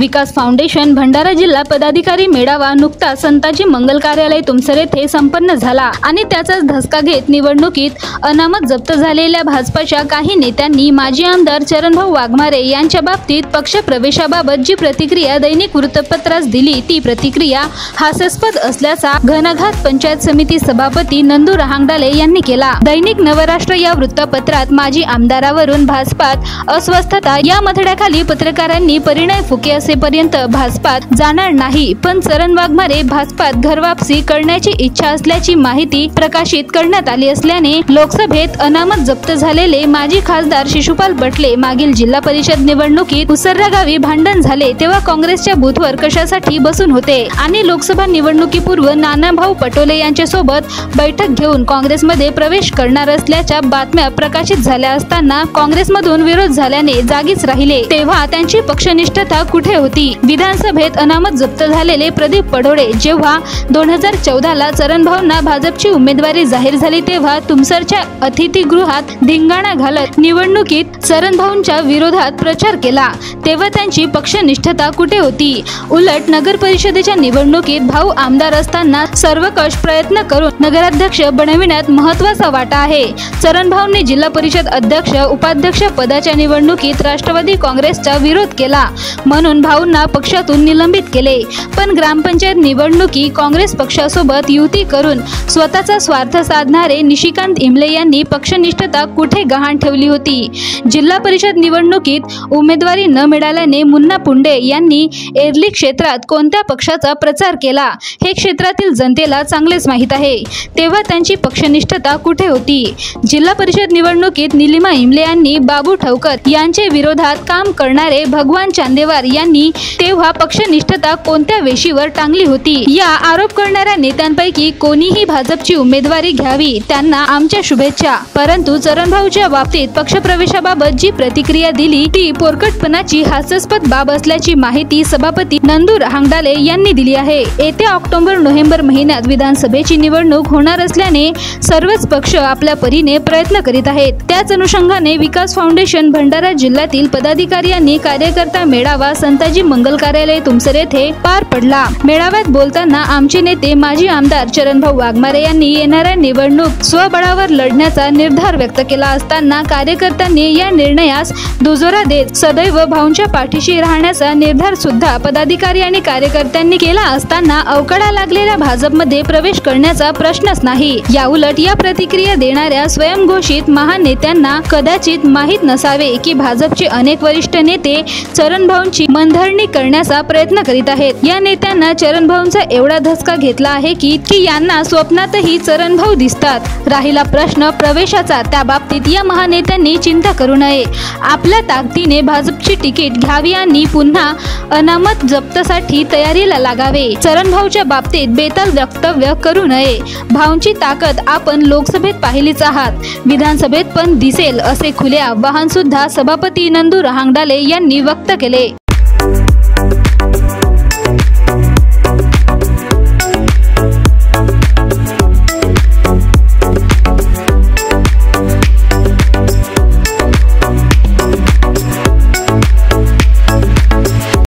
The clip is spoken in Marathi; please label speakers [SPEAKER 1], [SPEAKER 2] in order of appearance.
[SPEAKER 1] विकास फाउंडेशन भंडारा जिल्हा पदाधिकारी मेळावा नुकताच संताजी मंगल कार्यालय तुमसर येथे संपन्न झाला आणि त्याचाच धसका घेत निवडणुकीत अनामत जप्त झालेल्या भाजपच्या काही नेत्यांनी माजी आमदार चरणभाऊ वाघमारे यांच्या बाबतीत पक्ष प्रवेशाबाबत जी प्रतिक्रिया दैनिक वृत्तपत्रास दिली ती प्रतिक्रिया हास्यास्पद असल्याचा घणाघात पंचायत समिती सभापती नंदू रहांगडाले यांनी केला। दैनिक नवराष्ट्र या वृत्तपत्रात माजी आमदारावरून भाजपात अस्वस्थता या मथड्याखाली पत्रकारांनी परिणय फुके असेपर्यंत भाजपात जाणार नाही, पण चरण वाघमारे भाजपात घरवापसी करण्याची इच्छा असल्याची माहिती प्रकाशित करण्यात आली असल्याने लोकसभेत अनामत जप्त झालेले माजी खासदार शिशुपाल बटले मागील जिल्हा परिषद निवडणुकीत उसर्रा गावी भांडण झाले तेव्हा काँग्रेसच्या बूथवर कशासाठी बसून होते आणि लोकसभा निवडणुकीपूर्व नानाभाऊ पटोले यांच्यासोबत बैठक घेऊन काँग्रेसमध्ये प्रवेश करणार असल्याच्या बातम्या प्रकाशित झाल्या असताना काँग्रेसमधून विरोध झाल्याने जागीच राहिले तेव्हा त्यांची पक्षनिष्ठता कुठे होती। विधानसभेत अनामत जप्त झालेले प्रदीप पडोळे जेव्हा 2014 ला चरणभाऊंना भाजपची उमेदवारी जाहीर झाली तेव्हा तुमसरच्या अतिथीगृहात धिंगाणा घालत निवडणुकीत चरणभाऊंच्या विरोधात प्रचार केला तेव्हा त्यांची पक्षनिष्ठता कुठे होती। उलट नगर परिषदेच्या निवडणुकीत भाऊ आमदार असताना सर्वकष प्रयत्न करून नगराध्यक्ष बनविण्यात महत्त्वाचा वाटा आहे। चरणभाऊंनी जिल्हा परिषद अध्यक्ष उपाध्यक्ष पदाच्या निवडणुकीत राष्ट्रवादी काँग्रेसचा विरोध केला म्हणून भाऊंना पक्षातून निलंबित केले, पण ग्रामपंचायत निवडणुकी काँग्रेस पक्षासोबत युती करून स्वतःचा स्वार्थ साधणारे निशिकांत इमले यांनी पक्षनिष्ठता कुठे गहाण ठेवली होती। जिल्हा परिषद निवडणुकीत उमेदवारी न मिळाल्याने मुन्ना पुंडे यांनी एरली क्षेत्रात कोणत्या पक्षाचा प्रचार केला हे क्षेत्रातील जनतेला चांगलेच माहीत आहे, तेव्हा त्यांची पक्षनिष्ठता कुठे होती। जिल्हा परिषद निवडणुकीत निलिमा इमले यांनी बाबू ठवकर यांचे विरोधात काम करणारे भगवान चांदेवार यांनी तेव्हा पक्षनिष्ठता कोणत्या वेशीवर टांगली होती। या आरोप करणाऱ्या नेत्यांपैकी कोणीही भाजपची उमेदवारी घ्यावी त्यांना आमच्या शुभेच्छा, परंतु चरणभाऊच्या बाबतीत पक्षप्रवेशाबाबत जी प्रतिक्रिया दिली ती पोरकटपणाची हास्यास्पद बाब असल्याची माहिती सभापती नंदू रहांगडाले यांनी दिली आहे। येत्या ऑक्टोबर-नोव्हेंबर महिन्यात विधानसभेची निवडणूक होणार असल्याने सर्वच पक्ष आपल्या परीने प्रयत्न करीत आहेत। त्याच अनुषंगाने विकास फाउंडेशन भंडारा जिल्ह्यातील पदाधिकारी यांनी कार्यकर्ता मेळावा संताजी मंगल कार्यालय तुमसर येथे पार पडला। मेळाव्यात बोलताना आमचे नेते माजी आमदार चरणभाऊ वाघमारे यांनी येणाऱ्या निवडणूक स्वबळावर लढण्याचा निर्धार व्यक्त केला असताना कार्यकर्त्यांनी या निर्णयास दुजोरा देत सदैव भाऊंच्या पाठीशी राहण्याचा निर्धार सुद्धा पदाधिकारी आणि कार्यकर्त्यांनी केला असताना अवकाळा लागलेल्या भाजपमध्ये प्रवेश करण्याचा प्रश्नच नाही। याउलट या प्रतिक्रिया देणाऱ्या स्वयंघोषित महान नेत्यांना कदाचित माहीत नसावे की भाजपचे अनेक वरिष्ठ नेते चरणभाऊंची मनधरणी करण्याचा प्रयत्न करीत आहेत। या नेत्यांना चरणभाऊंचा एवढा धसका घेतला आहे की यांना स्वप्नातही चरणभाऊ दिसतात। राहिला प्रश्न प्रवेशाचा, त्या बाबतीत या महानेत्यांनी चिंता करू नये, आपल्या ताकदीने भाजपची तिकीट घ्यावी आणि पुन्हा अनामत जप्तसाठी तयारीला लागावे। चरणभाऊच्या बाबतीत बेताल वक्तव्य करू नये, भाऊंची ताकद आपण लोकसभेत पाहिलीच आहात, विधानसभेत पण दिसेल असे खुले आवाहन सुद्धा सभापती नंदू रहांगडाले यांनी व्यक्त केले।